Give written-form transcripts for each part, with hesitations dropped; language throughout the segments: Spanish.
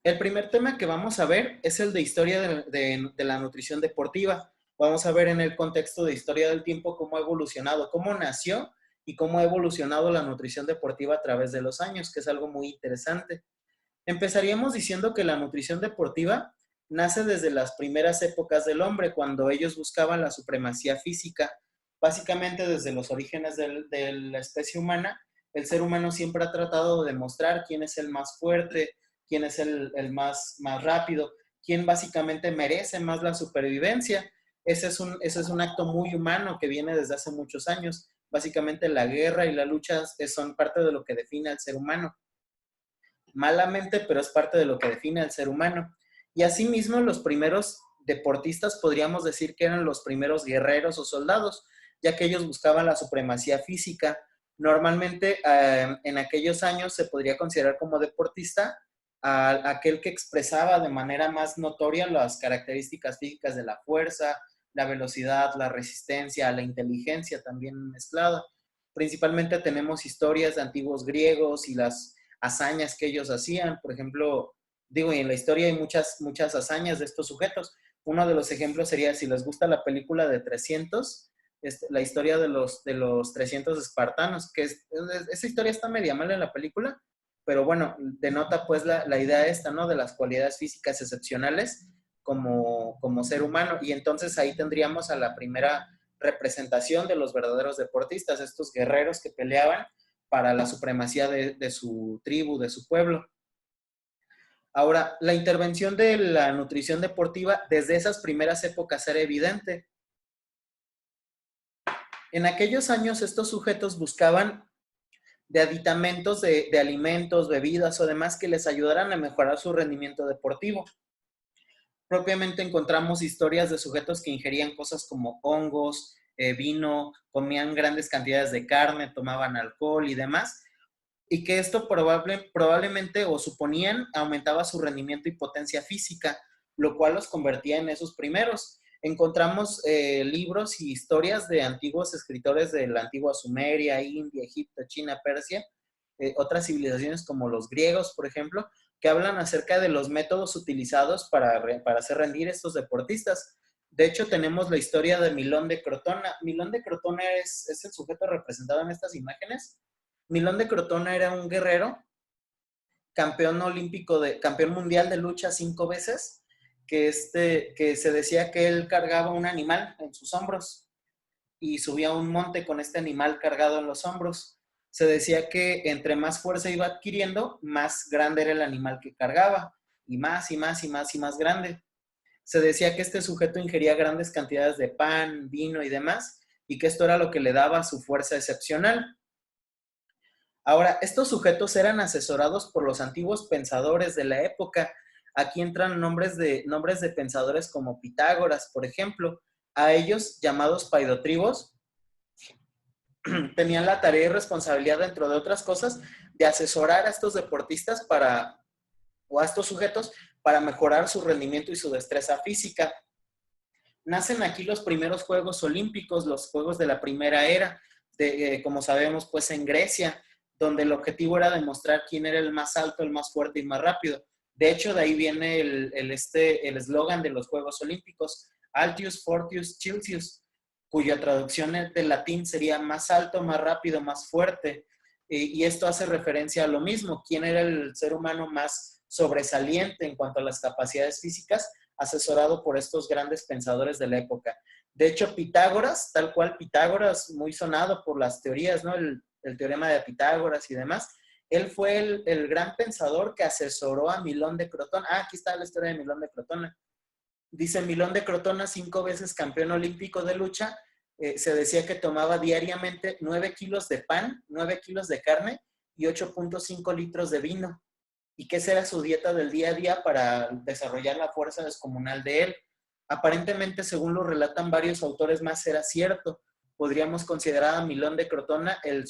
El primer tema que vamos a ver es el de historia de la nutrición deportiva. Vamos a ver en el contexto de historia del tiempo cómo ha evolucionado, cómo nació y cómo ha evolucionado la nutrición deportiva a través de los años, que es algo muy interesante. Empezaríamos diciendo que la nutrición deportiva nace desde las primeras épocas del hombre, cuando ellos buscaban la supremacía física. Básicamente desde los orígenes de la especie humana, el ser humano siempre ha tratado de demostrar quién es el más fuerte, quién es el más rápido, quién básicamente merece más la supervivencia. Ese es un acto muy humano que viene desde hace muchos años. Básicamente la guerra y la lucha son parte de lo que define al ser humano malamente, pero es parte de lo que define al ser humano. Y asimismo, los primeros deportistas podríamos decir que eran los primeros guerreros o soldados, ya que ellos buscaban la supremacía física. Normalmente, en aquellos años se podría considerar como deportista a aquel que expresaba de manera más notoria las características físicas de la fuerza, la velocidad, la resistencia, la inteligencia también mezclada. Principalmente tenemos historias de antiguos griegos y las hazañas que ellos hacían. Por ejemplo, digo, y en la historia hay muchas hazañas de estos sujetos. Uno de los ejemplos sería, si les gusta la película de 300, la historia de los 300 espartanos, que esa historia está media mal en la película, pero bueno, denota pues la idea esta, ¿no? De las cualidades físicas excepcionales como ser humano. Y entonces ahí tendríamos a la primera representación de los verdaderos deportistas, estos guerreros que peleaban para la supremacía de su tribu, de su pueblo. Ahora, la intervención de la nutrición deportiva desde esas primeras épocas era evidente. En aquellos años estos sujetos buscaban de aditamentos de alimentos, bebidas o demás que les ayudaran a mejorar su rendimiento deportivo. Propiamente encontramos historias de sujetos que ingerían cosas como hongos, vino, comían grandes cantidades de carne, tomaban alcohol y demás, y que esto probablemente o suponían aumentaba su rendimiento y potencia física, lo cual los convertía en esos primeros. Encontramos libros y historias de antiguos escritores de la antigua Sumeria, India, Egipto, China, Persia, otras civilizaciones como los griegos, por ejemplo, que hablan acerca de los métodos utilizados para hacer rendir estos deportistas. De hecho, tenemos la historia de Milón de Crotona. Milón de Crotona es el sujeto representado en estas imágenes. Milón de Crotona era un guerrero, campeón mundial de lucha 5 veces, que se decía que él cargaba un animal en sus hombros y subía a un monte con este animal cargado en los hombros. Se decía que entre más fuerza iba adquiriendo, más grande era el animal que cargaba, y más y más y más y más grande. Se decía que este sujeto ingería grandes cantidades de pan, vino y demás, y que esto era lo que le daba su fuerza excepcional. Ahora, estos sujetos eran asesorados por los antiguos pensadores de la época. Aquí entran nombres de pensadores como Pitágoras, por ejemplo. A ellos, llamados paidotribos, tenían la tarea y responsabilidad, dentro de otras cosas, de asesorar a estos deportistas o a estos sujetos para mejorar su rendimiento y su destreza física. Nacen aquí los primeros Juegos Olímpicos, los Juegos de la Primera Era, como sabemos, pues en Grecia, donde el objetivo era demostrar quién era el más alto, el más fuerte y más rápido. De hecho, de ahí viene el eslogan de los Juegos Olímpicos, Altius, Fortius, Cilsius, cuya traducción del latín sería más alto, más rápido, más fuerte. Y esto hace referencia a lo mismo, quién era el ser humano más sobresaliente en cuanto a las capacidades físicas, asesorado por estos grandes pensadores de la época. De hecho, Pitágoras, tal cual Pitágoras, muy sonado por las teorías, ¿no? El teorema de Pitágoras y demás, él fue el gran pensador que asesoró a Milón de Crotona. Ah, aquí está la historia de Milón de Crotona. Dice Milón de Crotona, 5 veces campeón olímpico de lucha, se decía que tomaba diariamente 9 kilos de pan, 9 kilos de carne y 8.5 litros de vino, y que esa era su dieta del día a día para desarrollar la fuerza descomunal de él. Aparentemente, según lo relatan varios autores más, era cierto. Podríamos considerar a Milón de Crotona el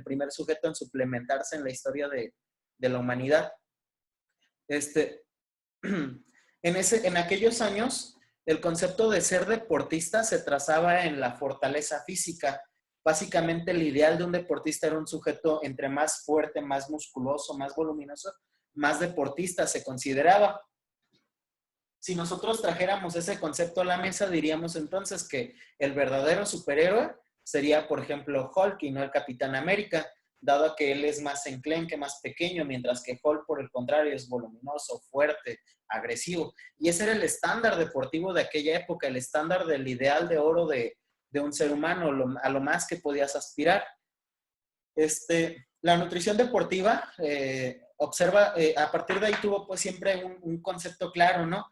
primer sujeto en suplementarse en la historia de la humanidad. Este, en aquellos años, el concepto de ser deportista se trazaba en la fortaleza física. Básicamente, el ideal de un deportista era un sujeto entre más fuerte, más musculoso, más voluminoso, más deportista se consideraba. Si nosotros trajéramos ese concepto a la mesa, diríamos entonces que el verdadero superhéroe sería, por ejemplo, Hulk y no el Capitán América, dado que él es más enclenque, más pequeño, mientras que Hulk, por el contrario, es voluminoso, fuerte, agresivo. Y ese era el estándar deportivo de aquella época, el estándar del ideal de oro de un ser humano, a lo más que podías aspirar. La nutrición deportiva, observa, a partir de ahí tuvo pues siempre un concepto claro, ¿no?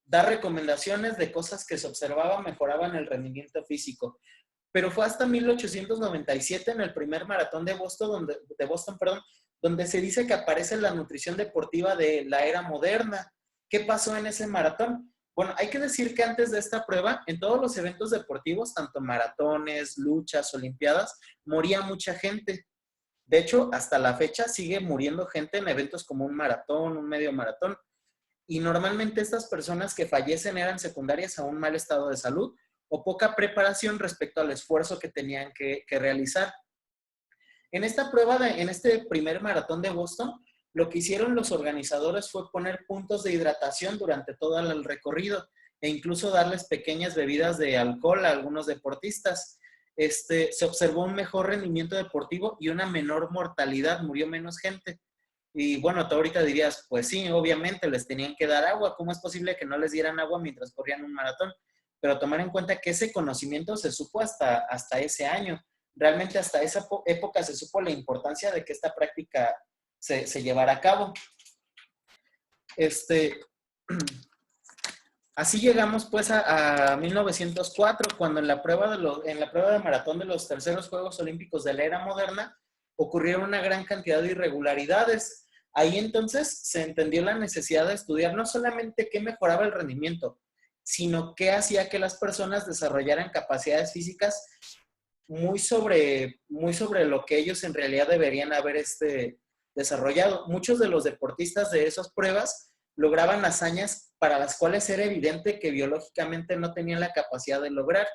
Dar recomendaciones de cosas que se observaban mejoraban el rendimiento físico. Pero fue hasta 1897 en el primer maratón de Boston, perdón, donde se dice que aparece la nutrición deportiva de la era moderna. ¿Qué pasó en ese maratón? Bueno, hay que decir que antes de esta prueba, en todos los eventos deportivos, tanto maratones, luchas, olimpiadas, moría mucha gente. De hecho, hasta la fecha sigue muriendo gente en eventos como un maratón, un medio maratón. Y normalmente estas personas que fallecen eran secundarias a un mal estado de salud o poca preparación respecto al esfuerzo que tenían que realizar. En esta prueba, en este primer maratón de Boston, lo que hicieron los organizadores fue poner puntos de hidratación durante todo el recorrido e incluso darles pequeñas bebidas de alcohol a algunos deportistas. Se observó un mejor rendimiento deportivo y una menor mortalidad, murió menos gente. Y bueno, tú ahorita dirías, pues sí, obviamente les tenían que dar agua. ¿Cómo es posible que no les dieran agua mientras corrían un maratón? Pero tomar en cuenta que ese conocimiento se supo hasta ese año. Realmente hasta esa época se supo la importancia de que esta práctica se llevara a cabo. Así llegamos pues a 1904, cuando en la prueba de maratón de los terceros Juegos Olímpicos de la era moderna ocurrieron una gran cantidad de irregularidades. Ahí entonces se entendió la necesidad de estudiar no solamente qué mejoraba el rendimiento, sino qué hacía que las personas desarrollaran capacidades físicas muy sobre lo que ellos en realidad deberían haber desarrollado. Muchos de los deportistas de esas pruebas lograban hazañas para las cuales era evidente que biológicamente no tenían la capacidad de lograr.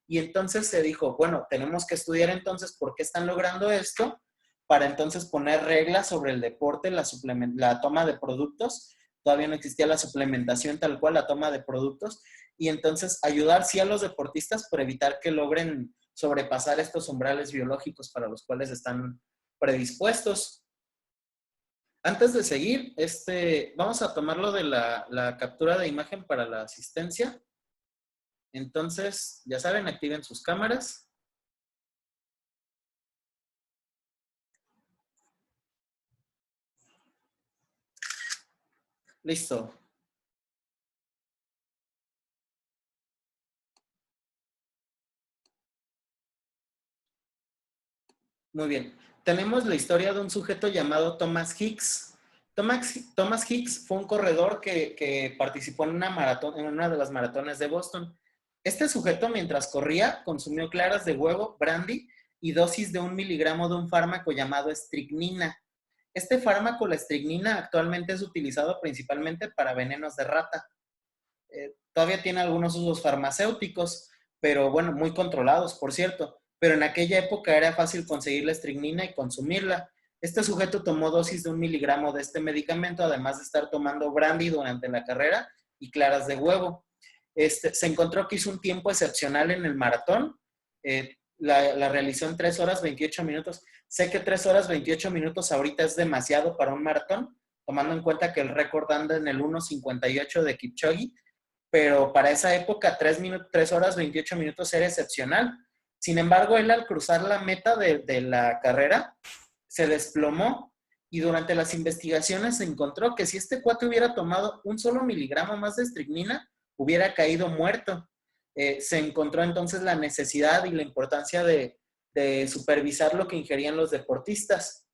Y entonces se dijo, bueno, tenemos que estudiar entonces por qué están logrando esto, para entonces poner reglas sobre el deporte, la toma de productos. Todavía no existía la suplementación tal cual, la toma de productos. Y entonces ayudar sí a los deportistas por evitar que logren sobrepasar estos umbrales biológicos para los cuales están predispuestos. Antes de seguir, vamos a tomarlo de la captura de imagen para la asistencia. Entonces, ya saben, activen sus cámaras. Listo. Muy bien. Tenemos la historia de un sujeto llamado Thomas Hicks. Thomas Hicks fue un corredor que participó en una de las maratones de Boston. Este sujeto, mientras corría, consumió claras de huevo, brandy y dosis de 1 miligramo de un fármaco llamado estricnina. Este fármaco, la estricnina, actualmente es utilizado principalmente para venenos de rata. Todavía tiene algunos usos farmacéuticos, pero bueno, muy controlados, por cierto. Pero en aquella época era fácil conseguir la estricnina y consumirla. Este sujeto tomó dosis de 1 miligramo de este medicamento, además de estar tomando brandy durante la carrera y claras de huevo. Se encontró que hizo un tiempo excepcional en el maratón. La realizó en 3 horas 28 minutos. Sé que 3 horas 28 minutos ahorita es demasiado para un maratón, tomando en cuenta que el récord anda en el 1:58 de Kipchoge, pero para esa época 3 horas 28 minutos era excepcional. Sin embargo, él al cruzar la meta de la carrera se desplomó y durante las investigaciones se encontró que si este cuate hubiera tomado un solo miligramo más de estricnina, hubiera caído muerto. Se encontró entonces la necesidad y la importancia de supervisar lo que ingerían los deportistas.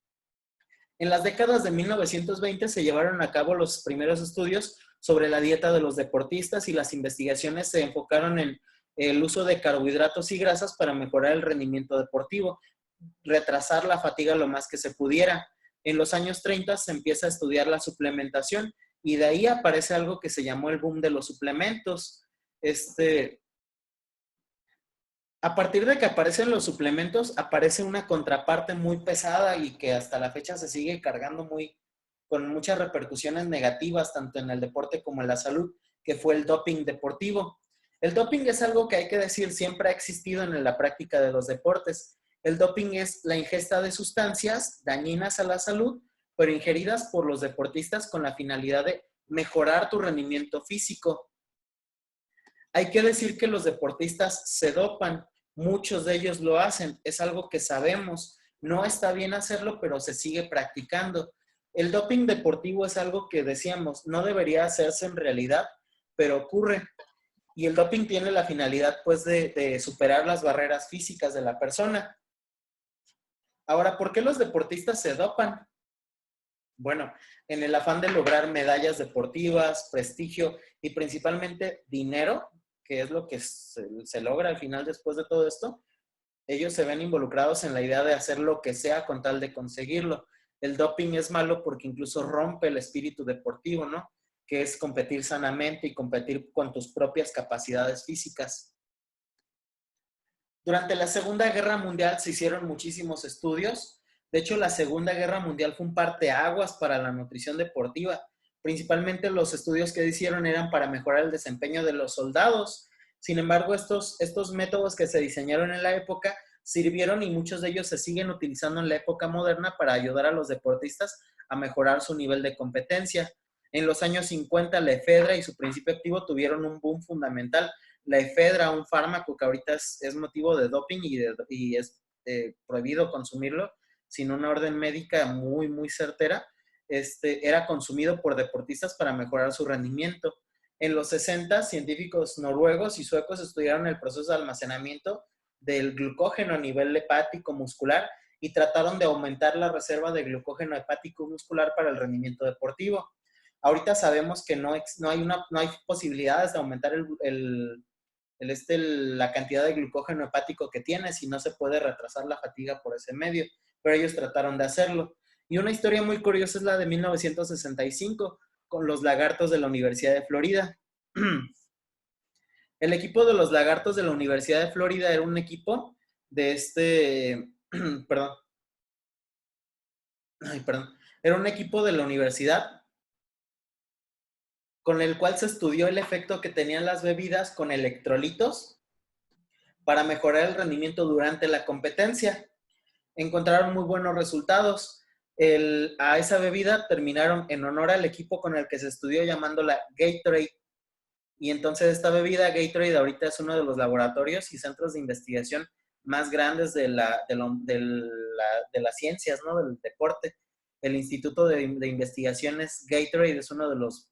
En las décadas de 1920 se llevaron a cabo los primeros estudios sobre la dieta de los deportistas y las investigaciones se enfocaron en el uso de carbohidratos y grasas para mejorar el rendimiento deportivo, retrasar la fatiga lo más que se pudiera. En los años 30 se empieza a estudiar la suplementación y de ahí aparece algo que se llamó el boom de los suplementos. A partir de que aparecen los suplementos, aparece una contraparte muy pesada y que hasta la fecha se sigue cargando muy, con muchas repercusiones negativas, tanto en el deporte como en la salud, que fue el doping deportivo. El doping es algo que hay que decir siempre ha existido en la práctica de los deportes. El doping es la ingesta de sustancias dañinas a la salud, pero ingeridas por los deportistas con la finalidad de mejorar tu rendimiento físico. Hay que decir que los deportistas se dopan, muchos de ellos lo hacen, es algo que sabemos. No está bien hacerlo, pero se sigue practicando. El doping deportivo es algo que decíamos, no debería hacerse en realidad, pero ocurre. Y el doping tiene la finalidad, pues, de superar las barreras físicas de la persona. Ahora, ¿por qué los deportistas se dopan? Bueno, en el afán de lograr medallas deportivas, prestigio y principalmente dinero, que es lo que se logra al final después de todo esto, ellos se ven involucrados en la idea de hacer lo que sea con tal de conseguirlo. El doping es malo porque incluso rompe el espíritu deportivo, ¿no? Que es competir sanamente y competir con tus propias capacidades físicas. Durante la Segunda Guerra Mundial se hicieron muchísimos estudios. De hecho, la Segunda Guerra Mundial fue un parteaguas para la nutrición deportiva. Principalmente los estudios que hicieron eran para mejorar el desempeño de los soldados. Sin embargo, estos métodos que se diseñaron en la época sirvieron y muchos de ellos se siguen utilizando en la época moderna para ayudar a los deportistas a mejorar su nivel de competencia. En los años 50, la efedra y su principio activo tuvieron un boom fundamental. La efedra, un fármaco que ahorita es motivo de doping y es prohibido consumirlo sin una orden médica muy, muy certera, era consumido por deportistas para mejorar su rendimiento. En los 60, científicos noruegos y suecos estudiaron el proceso de almacenamiento del glucógeno a nivel hepático muscular y trataron de aumentar la reserva de glucógeno hepático muscular para el rendimiento deportivo. Ahorita sabemos que no hay posibilidades de aumentar la cantidad de glucógeno hepático que tienes y no se puede retrasar la fatiga por ese medio, pero ellos trataron de hacerlo. Y una historia muy curiosa es la de 1965 con los lagartos de la Universidad de Florida. El equipo de los lagartos de la Universidad de Florida era un equipo de perdón, era un equipo de la universidad con el cual se estudió el efecto que tenían las bebidas con electrolitos para mejorar el rendimiento durante la competencia. Encontraron muy buenos resultados. A esa bebida terminaron en honor al equipo con el que se estudió llamándola Gatorade. Y entonces esta bebida Gatorade ahorita es uno de los laboratorios y centros de investigación más grandes de las ciencias, ¿no? Del deporte. El Instituto de Investigaciones Gatorade es uno de los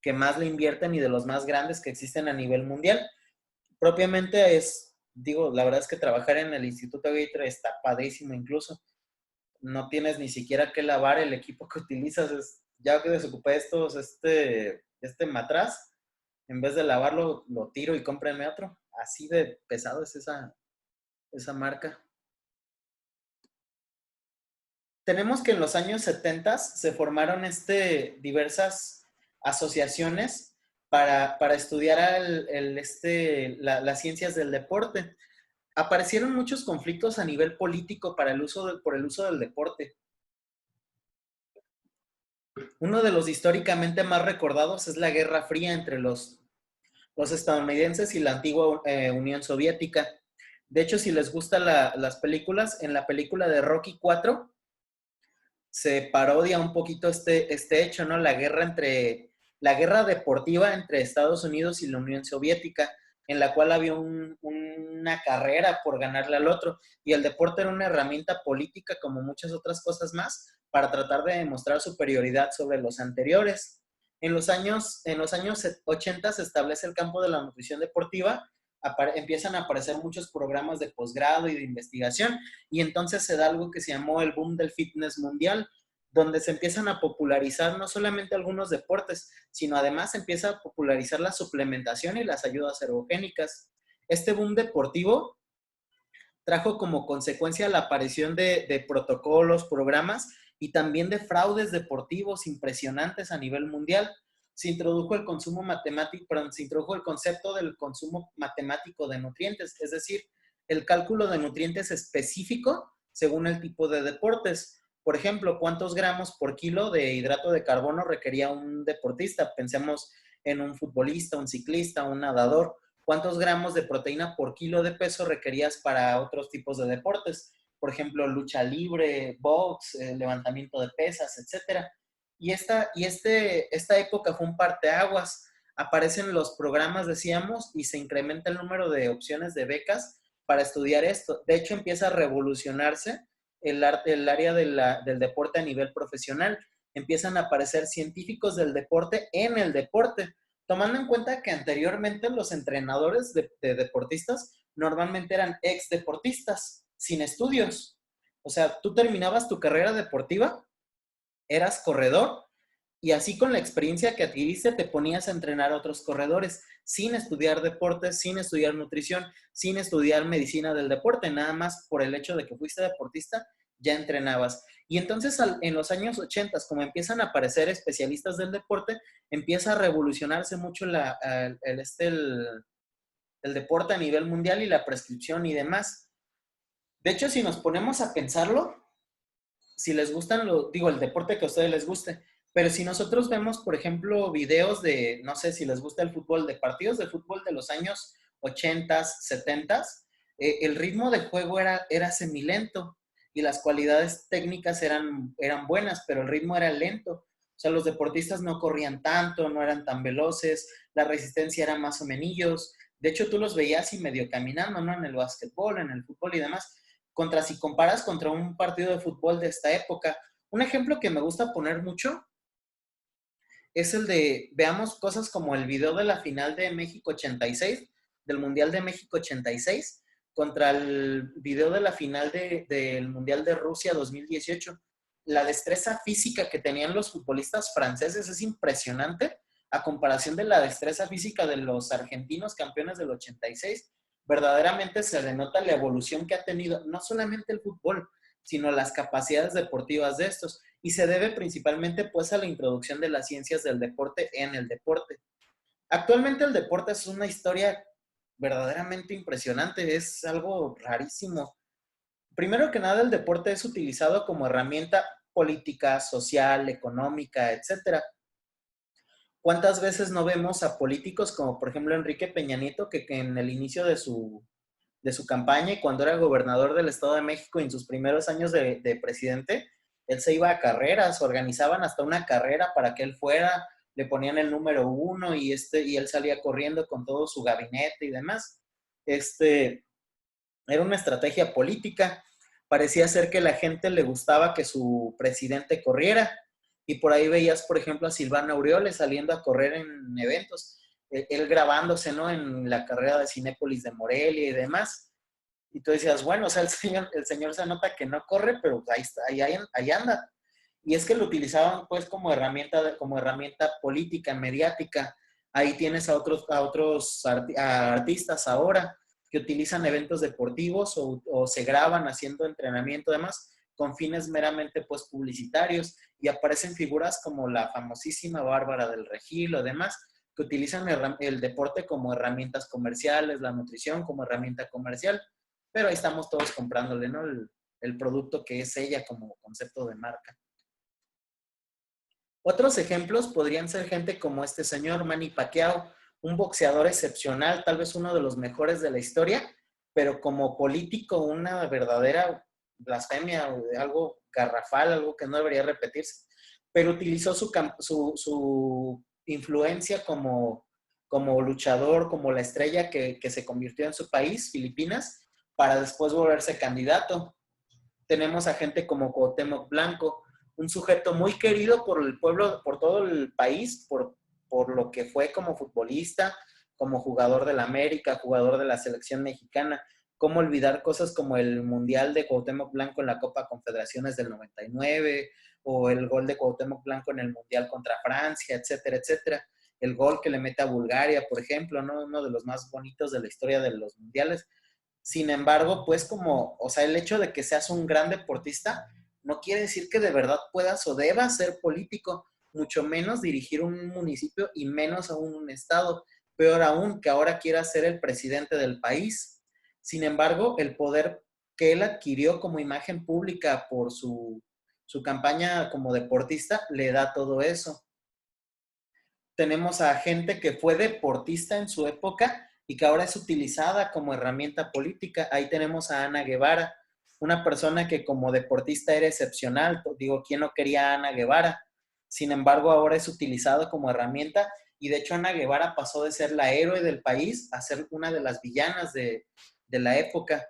que más le invierten y de los más grandes que existen a nivel mundial. Propiamente la verdad es que trabajar en el Instituto Gatorade está padrísimo incluso. No tienes ni siquiera que lavar el equipo que utilizas. Ya que desocupé este matraz, en vez de lavarlo, lo tiro y cómprenme otro. Así de pesado es esa marca. Tenemos que en los años 70 se formaron diversas asociaciones para estudiar las ciencias del deporte. Aparecieron muchos conflictos a nivel político por el uso del deporte. Uno de los históricamente más recordados es la Guerra Fría entre los estadounidenses y la antigua Unión Soviética. De hecho, si les gustan las películas, en la película de Rocky 4 se parodia un poquito este hecho, ¿no? La guerra deportiva entre Estados Unidos y la Unión Soviética, en la cual había una carrera por ganarle al otro, y el deporte era una herramienta política como muchas otras cosas más para tratar de demostrar superioridad sobre los anteriores. En los años 80 se establece el campo de la nutrición deportiva, empiezan a aparecer muchos programas de posgrado y de investigación, y entonces se da algo que se llamó el boom del fitness mundial, donde se empiezan a popularizar no solamente algunos deportes, sino además se empieza a popularizar la suplementación y las ayudas ergogénicas. Este boom deportivo trajo como consecuencia la aparición de protocolos, programas y también de fraudes deportivos impresionantes a nivel mundial. Se introdujo el concepto del consumo matemático de nutrientes, es decir, el cálculo de nutrientes específico según el tipo de deportes. Por ejemplo, ¿cuántos gramos por kilo de hidrato de carbono requería un deportista? Pensemos en un futbolista, un ciclista, un nadador. ¿Cuántos gramos de proteína por kilo de peso requerías para otros tipos de deportes? Por ejemplo, lucha libre, box, levantamiento de pesas, etcétera. Esta época fue un parteaguas. Aparecen los programas, decíamos, y se incrementa el número de opciones de becas para estudiar esto. De hecho, empieza a revolucionarse el área del deporte a nivel profesional. Empiezan a aparecer científicos del deporte en el deporte, tomando en cuenta que anteriormente los entrenadores de deportistas normalmente eran ex deportistas, sin estudios. O sea, tú terminabas tu carrera deportiva, eras corredor, y así con la experiencia que adquiriste te ponías a entrenar a otros corredores sin estudiar deportes, sin estudiar nutrición, sin estudiar medicina del deporte, nada más por el hecho de que fuiste deportista, ya entrenabas. Y entonces en los años 80, como empiezan a aparecer especialistas del deporte, empieza a revolucionarse mucho el deporte a nivel mundial y la prescripción y demás. De hecho, si nos ponemos a pensarlo, si les gustan, digo, el deporte que a ustedes les guste, pero si nosotros vemos, por ejemplo, videos de, no sé si les gusta el fútbol, de partidos de fútbol de los años 80, 70, el ritmo de juego era semilento y las cualidades técnicas eran buenas, pero el ritmo era lento. O sea, los deportistas no corrían tanto, no eran tan veloces, la resistencia era más o menos. De hecho, tú los veías y medio caminando, ¿no? En el básquetbol, en el fútbol y demás. Si comparas contra un partido de fútbol de esta época. Un ejemplo que me gusta poner mucho es el de, veamos cosas como el video de la final de México 86, del Mundial de México 86, contra el video de la final del Mundial de Rusia 2018. La destreza física que tenían los futbolistas franceses es impresionante a comparación de la destreza física de los argentinos campeones del 86. Verdaderamente se denota la evolución que ha tenido no solamente el fútbol, sino las capacidades deportivas de estos. Y se debe principalmente pues a la introducción de las ciencias del deporte en el deporte. Actualmente el deporte es una historia verdaderamente impresionante, es algo rarísimo. Primero que nada, el deporte es utilizado como herramienta política, social, económica, etcétera. ¿Cuántas veces no vemos a políticos como por ejemplo Enrique Peña Nieto que en el inicio de su campaña y cuando era gobernador del Estado de México y en sus primeros años de presidente, él se iba a carreras, organizaban hasta una carrera para que él fuera, le ponían el número 1 y él salía corriendo con todo su gabinete y demás. Era una estrategia política. Parecía ser que a la gente le gustaba que su presidente corriera. Y por ahí veías, por ejemplo, a Silvano Aureoles saliendo a correr en eventos, él grabándose, ¿no? En la carrera de Cinépolis de Morelia y demás. Y tú decías, bueno, o sea, el señor se nota que no corre, pero ahí está, ahí anda. Y es que lo utilizaban pues como herramienta política, mediática. Ahí tienes a artistas ahora que utilizan eventos deportivos o se graban haciendo entrenamiento además con fines meramente pues publicitarios y aparecen figuras como la famosísima Bárbara del Regil o demás que utilizan el deporte como herramientas comerciales, la nutrición como herramienta comercial, pero ahí estamos todos comprándole, ¿no? El producto que es ella como concepto de marca. Otros ejemplos podrían ser gente como este señor Manny Pacquiao, un boxeador excepcional, tal vez uno de los mejores de la historia, pero como político una verdadera blasfemia, algo garrafal, algo que no debería repetirse. Pero utilizó su influencia como luchador, como la estrella que se convirtió en su país, Filipinas, para después volverse candidato. Tenemos a gente como Cuauhtémoc Blanco, un sujeto muy querido por el pueblo, por todo el país, por lo que fue como futbolista, como jugador del América, jugador de la selección mexicana. ¿Cómo olvidar cosas como el Mundial de Cuauhtémoc Blanco en la Copa Confederaciones del 99 o el gol de Cuauhtémoc Blanco en el Mundial contra Francia, etcétera, etcétera? El gol que le mete a Bulgaria, por ejemplo, ¿no? Uno de los más bonitos de la historia de los mundiales. Sin embargo, pues o sea, el hecho de que seas un gran deportista no quiere decir que de verdad puedas o debas ser político, mucho menos dirigir un municipio y menos aún un estado. Peor aún, que ahora quiera ser el presidente del país. Sin embargo, el poder que él adquirió como imagen pública Su campaña como deportista le da todo eso. Tenemos a gente que fue deportista en su época y que ahora es utilizada como herramienta política. Ahí tenemos a Ana Guevara, una persona que como deportista era excepcional. Digo, ¿quién no quería a Ana Guevara? Sin embargo, ahora es utilizada como herramienta y de hecho Ana Guevara pasó de ser la héroe del país a ser una de las villanas de la época.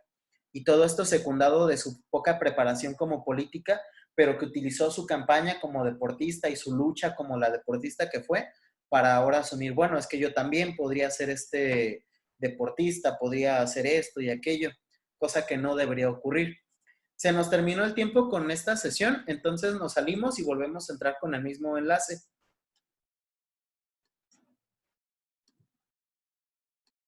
Y todo esto secundado de su poca preparación como política, pero que utilizó su campaña como deportista y su lucha como la deportista que fue para ahora asumir, bueno, es que yo también podría ser deportista, podría hacer esto y aquello, cosa que no debería ocurrir. Se nos terminó el tiempo con esta sesión, entonces nos salimos y volvemos a entrar con el mismo enlace.